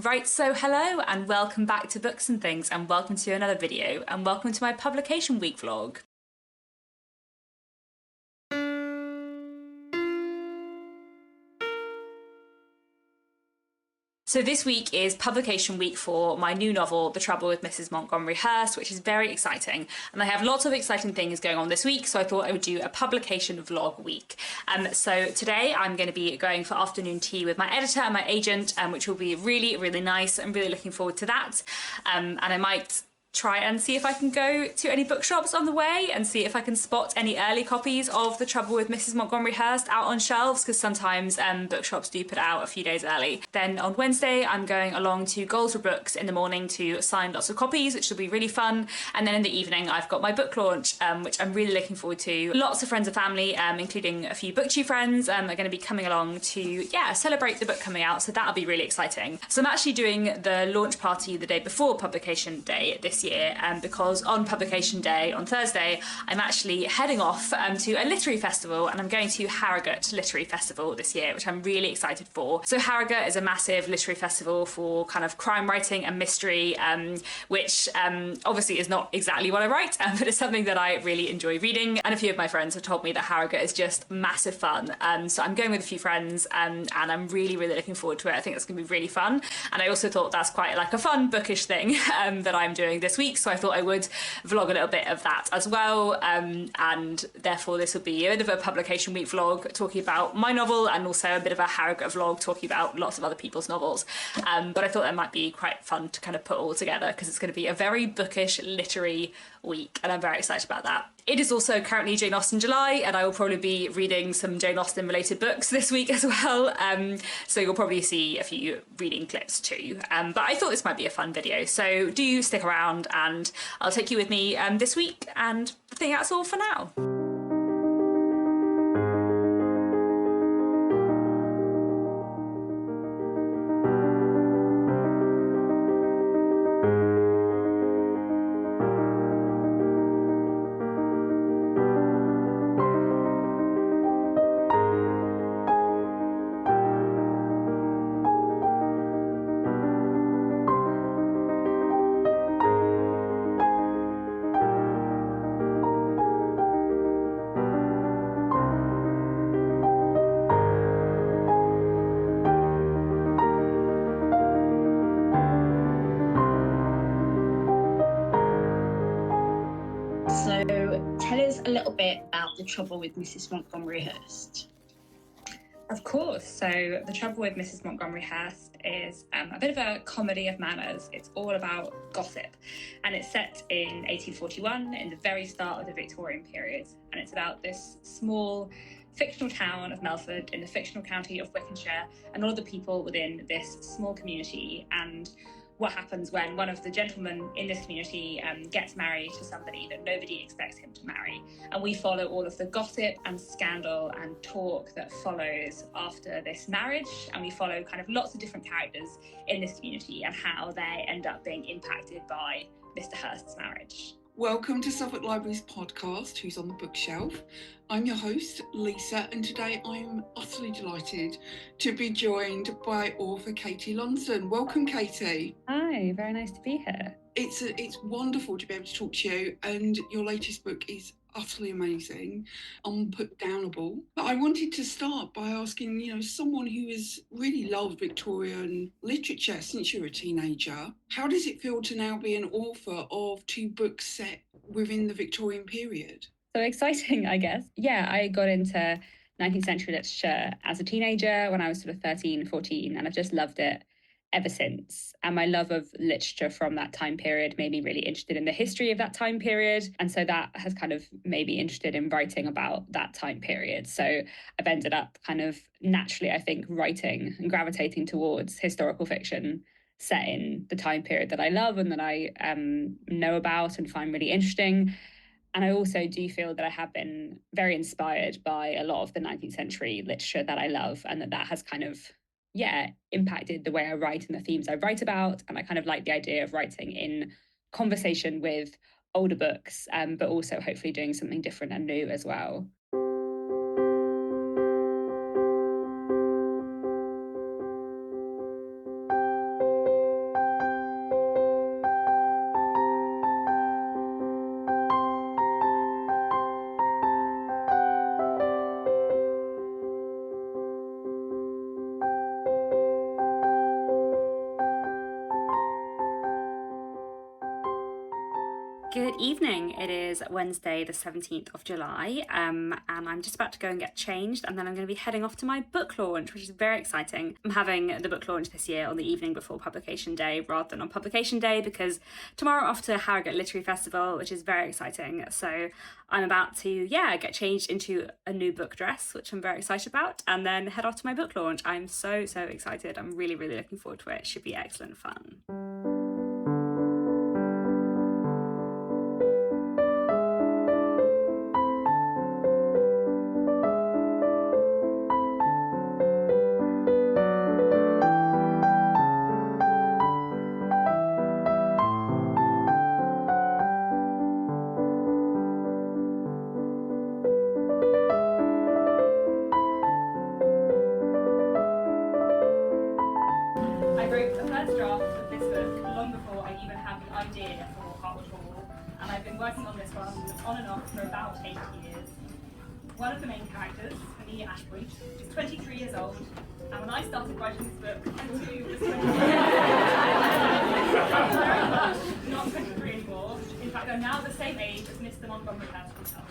Right, so hello and welcome back to Books and Things, and welcome to another video, and welcome to my publication week vlog. So this week is publication week for my new novel, The Trouble with Mrs. Montgomery Hearst, which is very exciting. And I have lots of exciting things going on this week, so I thought I would do a publication vlog week. So today I'm going to be going for afternoon tea with my editor and my agent, which will be really, really nice. I'm really looking forward to that. And I might try and see if I can go to any bookshops on the way and see if I can spot any early copies of The Trouble with Mrs. Montgomery Hearst out on shelves, because sometimes bookshops do put out a few days early. Then on Wednesday I'm going along to Goldsborough Books in the morning to sign lots of copies, which will be really fun. And then in the evening I've got my book launch, which I'm really looking forward to. Lots of friends and family, including a few booktube friends, are going to be coming along to celebrate the book coming out, so that'll be really exciting. So I'm actually doing the launch party the day before publication day this year, because on publication day on Thursday I'm actually heading off to a literary festival, and I'm going to Harrogate Literary Festival this year, which I'm really excited for. So Harrogate is a massive literary festival for kind of crime writing and mystery, which obviously is not exactly what I write, but it's something that I really enjoy reading, and a few of my friends have told me that Harrogate is just massive fun. So I'm going with a few friends, and I'm really, really looking forward to it. I think it's going to be really fun, and I also thought that's quite like a fun bookish thing that I'm doing this week, so I thought I would vlog a little bit of that as well, and therefore this will be a bit of a publication week vlog talking about my novel, and also a bit of a Harrogate vlog talking about lots of other people's novels, but I thought that might be quite fun to kind of put all together, because it's going to be a very bookish literary week, and I'm very excited about that. It is also currently Jane Austen July, and I will probably be reading some Jane Austen related books this week as well, so you'll probably see a few reading clips too, but I thought this might be a fun video, so do stick around and I'll take you with me this week, and I think that's all for now. Tell us a little bit about The Trouble with Mrs. Montgomery Hearst. Of course. So The Trouble with Mrs. Montgomery Hearst is a bit of a comedy of manners. It's all about gossip, and it's set in 1841, in the very start of the Victorian period, and it's about this small fictional town of Melford in the fictional county of Wickenshire, and all the people within this small community, and what happens when one of the gentlemen in this community gets married to somebody that nobody expects him to marry. And we follow all of the gossip and scandal and talk that follows after this marriage, and we follow kind of lots of different characters in this community and how they end up being impacted by Mr. Hearst's marriage. Welcome to Suffolk Library's podcast, Who's on the Bookshelf. I'm your host, Lisa, and today I'm utterly delighted to be joined by author Katie Lonsdon. Welcome, Katie. Hi, very nice to be here. It's wonderful to be able to talk to you, and your latest book is utterly amazing, unputdownable. But I wanted to start by asking, someone who has really loved Victorian literature since you were a teenager, how does it feel to now be an author of 2 books set within the Victorian period? So exciting, I guess. Yeah, I got into 19th century literature as a teenager when I was sort of 13, 14, and I've just loved it ever since. And my love of literature from that time period made me really interested in the history of that time period. And so that has kind of made me interested in writing about that time period. So I've ended up kind of naturally, I think, writing and gravitating towards historical fiction set in the time period that I love and that I know about and find really interesting. And I also do feel that I have been very inspired by a lot of the 19th century literature that I love, and that has kind of, impacted the way I write and the themes I write about. And I kind of like the idea of writing in conversation with older books, but also hopefully doing something different and new as well. Good evening. It is Wednesday, the 17th of July, and I'm just about to go and get changed, and then I'm going to be heading off to my book launch, which is very exciting. I'm having the book launch this year on the evening before publication day rather than on publication day, because tomorrow I'm off to Harrogate Literary Festival, which is very exciting. So I'm about to, get changed into a new book dress, which I'm very excited about, and then head off to my book launch. I'm so excited. I'm really looking forward to it. It should be excellent fun. I wrote the first draft of this book long before I even had the idea for Hartwood Hall, and I've been working on this one on and off for about 8 years. One of the main characters, Fanny Ashwood, is 23 years old, and when I started writing this book, I too was 23. Very much not 23 anymore. In fact, I'm now the same age as Mr. Montgomery himself.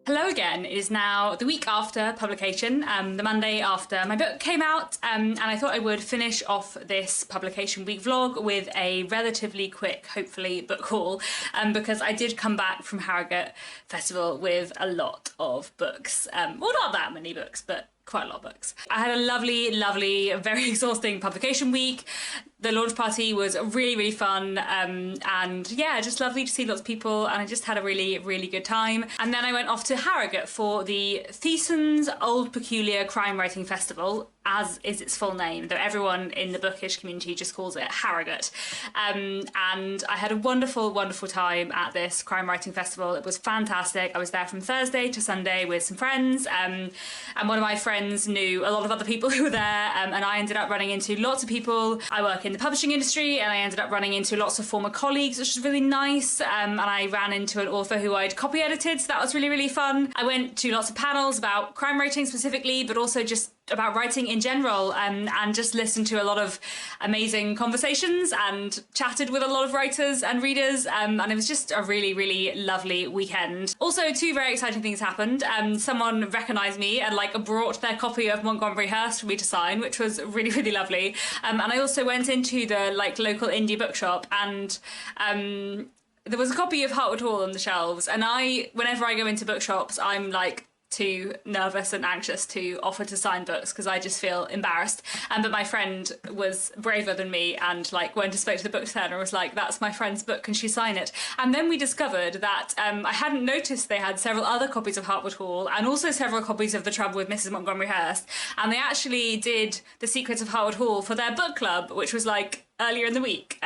Hello again. It is now the week after publication, the Monday after my book came out, and I thought I would finish off this publication week vlog with a relatively quick, hopefully, book haul, because I did come back from Harrogate Festival with a lot of books. Well, not that many books, but quite a lot of books. I had a lovely, very exhausting publication week. The launch party was really fun, and yeah, just lovely to see lots of people, and I just had a really good time. And then I went off to Harrogate for the Thiessen's Old Peculiar Crime Writing Festival, as is its full name, though everyone in the bookish community just calls it Harrogate. And I had a wonderful time at this crime writing festival. It was fantastic. I was there from Thursday to Sunday with some friends, and one of my friends knew a lot of other people who were there, and I ended up running into lots of people. I work in the publishing industry, and I ended up running into lots of former colleagues, which was really nice, and I ran into an author who I'd copy edited, so that was really fun. I went to lots of panels about crime writing specifically, but also just about writing in general, and just listened to a lot of amazing conversations and chatted with a lot of writers and readers, and it was just a really lovely weekend. Also, two very exciting things happened. Someone recognised me and brought their copy of Montgomery Hearst for me to sign, which was really lovely. And I also went into the local indie bookshop and there was a copy of Hartwood Hall on the shelves, and whenever I go into bookshops, I'm like too nervous and anxious to offer to sign books because I just feel embarrassed. But my friend was braver than me and like went to spoke to the bookseller and was like, "That's my friend's book, can she sign it?" And then we discovered that I hadn't noticed they had several other copies of Hartwood Hall and also several copies of The Trouble with Mrs. Montgomery Hearst, and they actually did The Secrets of Hartwood Hall for their book club, which was like earlier in the week.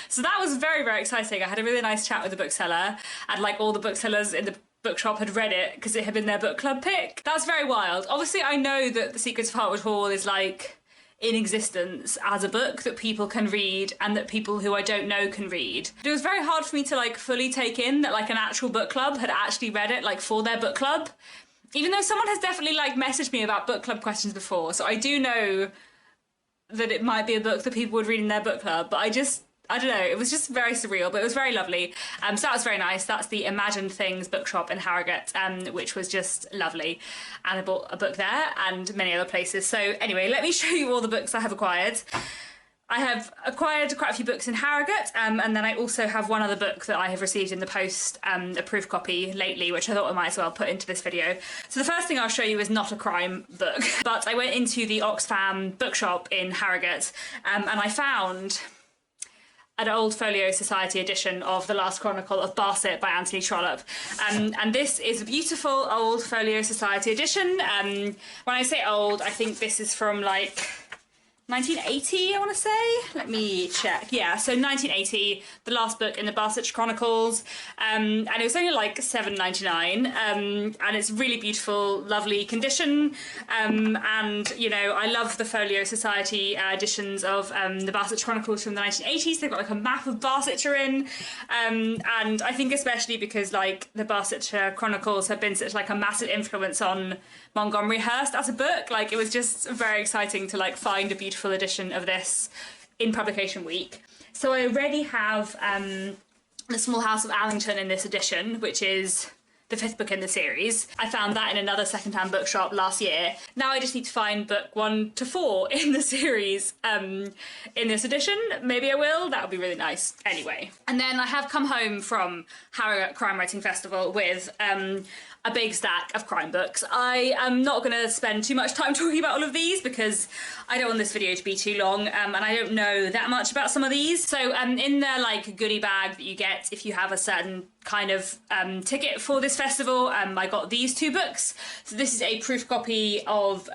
So that was very, very exciting. I had a really nice chat with the bookseller, and like all the booksellers in the bookshop had read it because it had been their book club pick. That's very wild. Obviously, I know that The Secrets of Hartwood Hall is like in existence as a book that people can read and that people who I don't know can read. But it was very hard for me to like fully take in that like an actual book club had actually read it like for their book club, even though someone has definitely like messaged me about book club questions before, so I do know that it might be a book that people would read in their book club, but I don't know, it was just very surreal, but it was very lovely. So that was very nice. That's the Imagined Things bookshop in Harrogate, which was just lovely. And I bought a book there and many other places. So anyway, let me show you all the books I have acquired. I have acquired quite a few books in Harrogate, and then I also have one other book that I have received in the post, a proof copy lately, which I thought I might as well put into this video. So the first thing I'll show you is not a crime book, but I went into the Oxfam bookshop in Harrogate, and I found an old Folio Society edition of The Last Chronicle of Barset by Anthony Trollope. And this is a beautiful old Folio Society edition. When I say old, I think this is from like 1980, I want to say. Let me check. Yeah, so 1980, the last book in the Barset Chronicles, and it was only like $7.99, and it's really beautiful, lovely condition, and you know, I love the Folio Society editions of the Barset Chronicles from the 1980s. They've got like a map of Barsetshire in, and I think especially because like the Barsetshire Chronicles have been such like a massive influence on Montgomery Hearst as a book, like it was just very exciting to like find a beautiful edition of this in publication week. So I already have The Small House of Allington in this edition, which is the 5th book in the series. I found that in another secondhand bookshop last year. Now I just need to find book 1 to 4 in the series in this edition. Maybe I will, that would be really nice. Anyway, and then I have come home from Harrogate Crime Writing Festival with a big stack of crime books. I am not going to spend too much time talking about all of these because I don't want this video to be too long, and I don't know that much about some of these. So in the like goodie bag that you get if you have a certain kind of ticket for this festival, I got these 2 books. So this is a proof copy of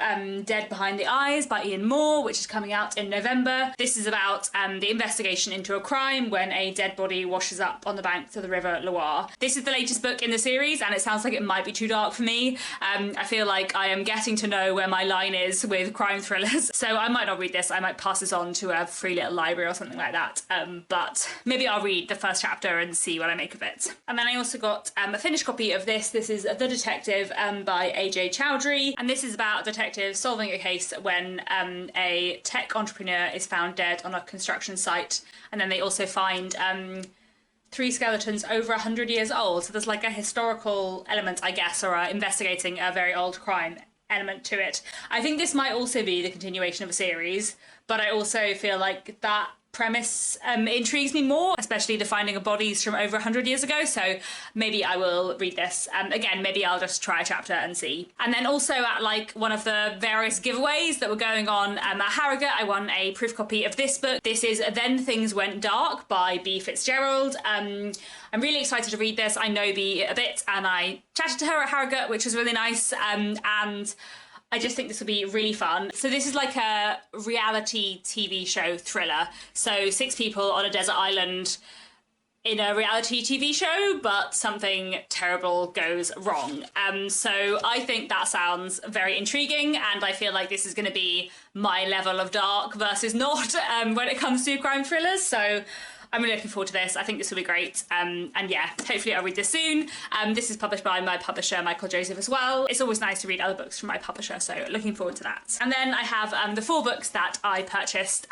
Dead Behind the Eyes by Ian Moore, which is coming out in November. This is about the investigation into a crime when a dead body washes up on the banks of the River Loire. This is the latest book in the series, and it sounds like it might be too dark for me. I feel like I am getting to know where my line is with crime thrillers, so I might not read this. I might pass this on to a free little library or something like that, but maybe I'll read the first chapter and see what I make of it. And then I also got a finished copy of this. This is The Detective by A.J. Chowdhury, and this is about a detective solving a case when a tech entrepreneur is found dead on a construction site, and then they also find 3 skeletons over 100 years old. So there's like a historical element, I guess, or investigating a very old crime element to it. I think this might also be the continuation of a series, but I also feel like that premise intrigues me more, especially the finding of bodies from over 100 years ago, so maybe I will read this. Again, maybe I'll just try a chapter and see. And then also at like one of the various giveaways that were going on at Harrogate, I won a proof copy of this book. This is Then Things Went Dark by B. Fitzgerald. I'm really excited to read this. I know B a bit, and I chatted to her at Harrogate, which was really nice, and I just think this will be really fun. So this is like a reality TV show thriller. So 6 people on a desert island in a reality TV show, but something terrible goes wrong. So I think that sounds very intriguing, and I feel like this is going to be my level of dark versus not when it comes to crime thrillers. So I'm really looking forward to this. I think this will be great. And yeah, hopefully I'll read this soon. This is published by my publisher, Michael Joseph, as well. It's always nice to read other books from my publisher, so looking forward to that. And then I have the 4 books that I purchased,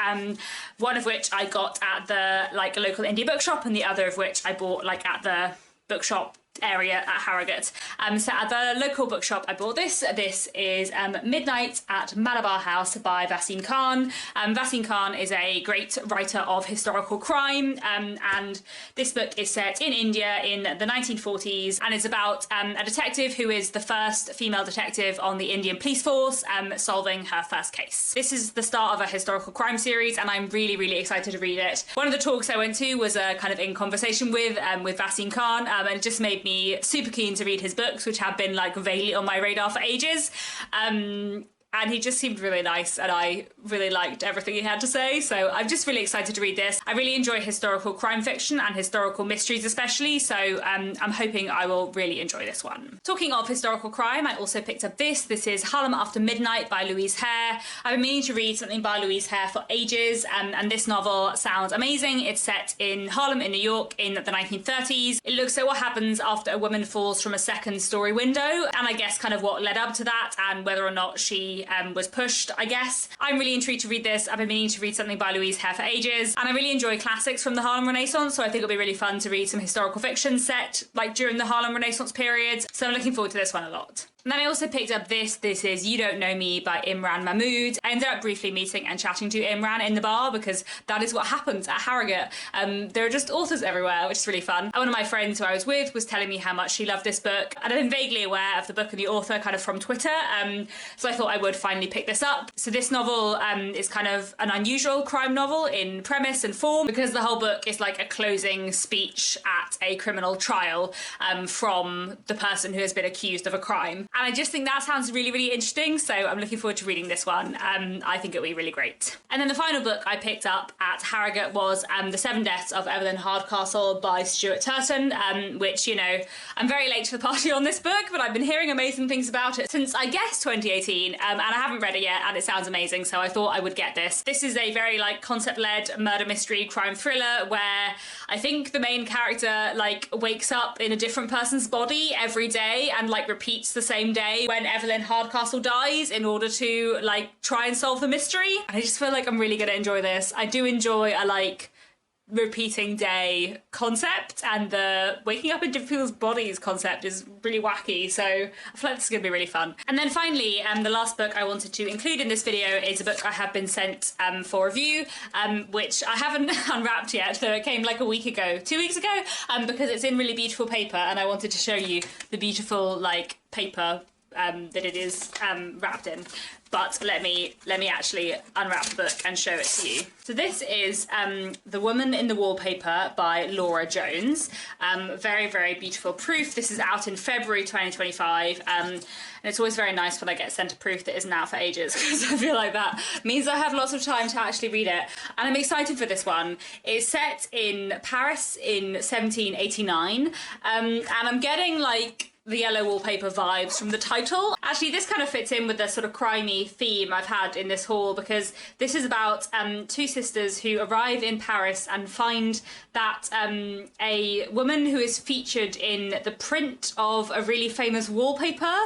one of which I got at the like local indie bookshop, and the other of which I bought like at the bookshop area at Harrogate. So at the local bookshop I bought this. This is Midnight at Malabar House by Vaseem Khan. Vaseem Khan is a great writer of historical crime, and this book is set in India in the 1940s, and it's about a detective who is the first female detective on the Indian police force, solving her first case. This is the start of a historical crime series, and I'm really, really excited to read it. One of the talks I went to was kind of in conversation with Vaseem Khan, and it just made me super keen to read his books, which have been like vaguely on my radar for ages. And he just seemed really nice, and I really liked everything he had to say, so I'm just really excited to read this. I really enjoy historical crime fiction and historical mysteries especially, so I'm hoping I will really enjoy this one. Talking of historical crime, I also picked up this. This is Harlem After Midnight by Louise Hare. I've been meaning to read something by Louise Hare for ages, and this novel sounds amazing. It's set in Harlem in New York in the 1930s. It looks at what happens after a woman falls from a second-story window, and I guess kind of what led up to that, and whether or not she was pushed, I guess. I'm really intrigued to read this. I've been meaning to read something by Louise Hare for ages, and I really enjoy classics from the Harlem Renaissance, so I think it'll be really fun to read some historical fiction set like during the Harlem Renaissance period, so I'm looking forward to this one a lot. And then I also picked up this. This is You Don't Know Me by Imran Mahmood. I ended up briefly meeting and chatting to Imran in the bar because that is what happens at Harrogate. There are just authors everywhere, which is really fun. And one of my friends who I was with was telling me how much she loved this book, and I've been vaguely aware of the book and the author kind of from Twitter, so I thought I would finally pick this up. So this novel is kind of an unusual crime novel in premise and form, because the whole book is like a closing speech at a criminal trial from the person who has been accused of a crime. And I just think that sounds really, really interesting, so I'm looking forward to reading this one. I think it'll be really great. And then the final book I picked up at Harrogate was The Seven Deaths of Evelyn Hardcastle by Stuart Turton, which, you know, I'm very late to the party on this book, but I've been hearing amazing things about it since, I guess, 2018, and I haven't read it yet, and it sounds amazing, so I thought I would get this. This is a very, like, concept-led murder mystery crime thriller where I think the main character, like, wakes up in a different person's body every day and, like, repeats the same day when Evelyn Hardcastle dies in order to, like, try and solve the mystery. I just feel like I'm really gonna enjoy this. I do enjoy a, like, repeating day concept, and the waking up in different people's bodies concept is really wacky, so I feel like this is going to be really fun. And then finally, the last book I wanted to include in this video is a book I have been sent for review, which I haven't unwrapped yet, though it came like a week ago, 2 weeks ago, because it's in really beautiful paper, and I wanted to show you the beautiful, like, paper that it is wrapped in. But let me actually unwrap the book and show it to you. So this is The Woman in the Wallpaper by Laura Jones. Very, very beautiful proof. This is out in February 2025. And it's always very nice when I get sent a proof that isn't out for ages, because I feel like that means I have lots of time to actually read it. And I'm excited for this one. It's set in Paris in 1789. And I'm getting, like, the yellow wallpaper vibes from the title. Actually, this kind of fits in with the sort of crimey theme I've had in this haul, because this is about two sisters who arrive in Paris and find that a woman who is featured in the print of a really famous wallpaper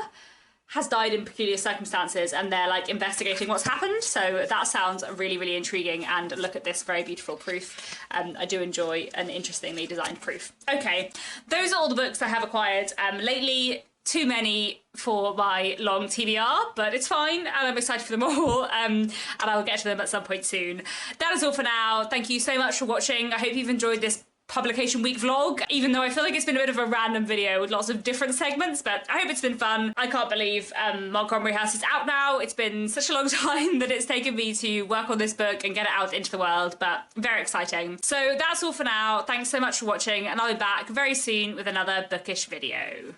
has died in peculiar circumstances, and they're, like, investigating what's happened. So that sounds really, really intriguing, and look at this very beautiful proof. I do enjoy an interestingly designed proof. Okay, those are all the books I have acquired lately. Too many for my long TBR, but it's fine, and I'm excited for them all, and I'll get to them at some point soon. That is all for now. Thank you so much for watching. I hope you've enjoyed this publication week vlog, even though I feel like it's been a bit of a random video with lots of different segments, but I hope it's been fun. I can't believe Montgomery House is out now. It's been such a long time that it's taken me to work on this book and get it out into the world, but very exciting. So that's all for now. Thanks so much for watching, and I'll be back very soon with another bookish video.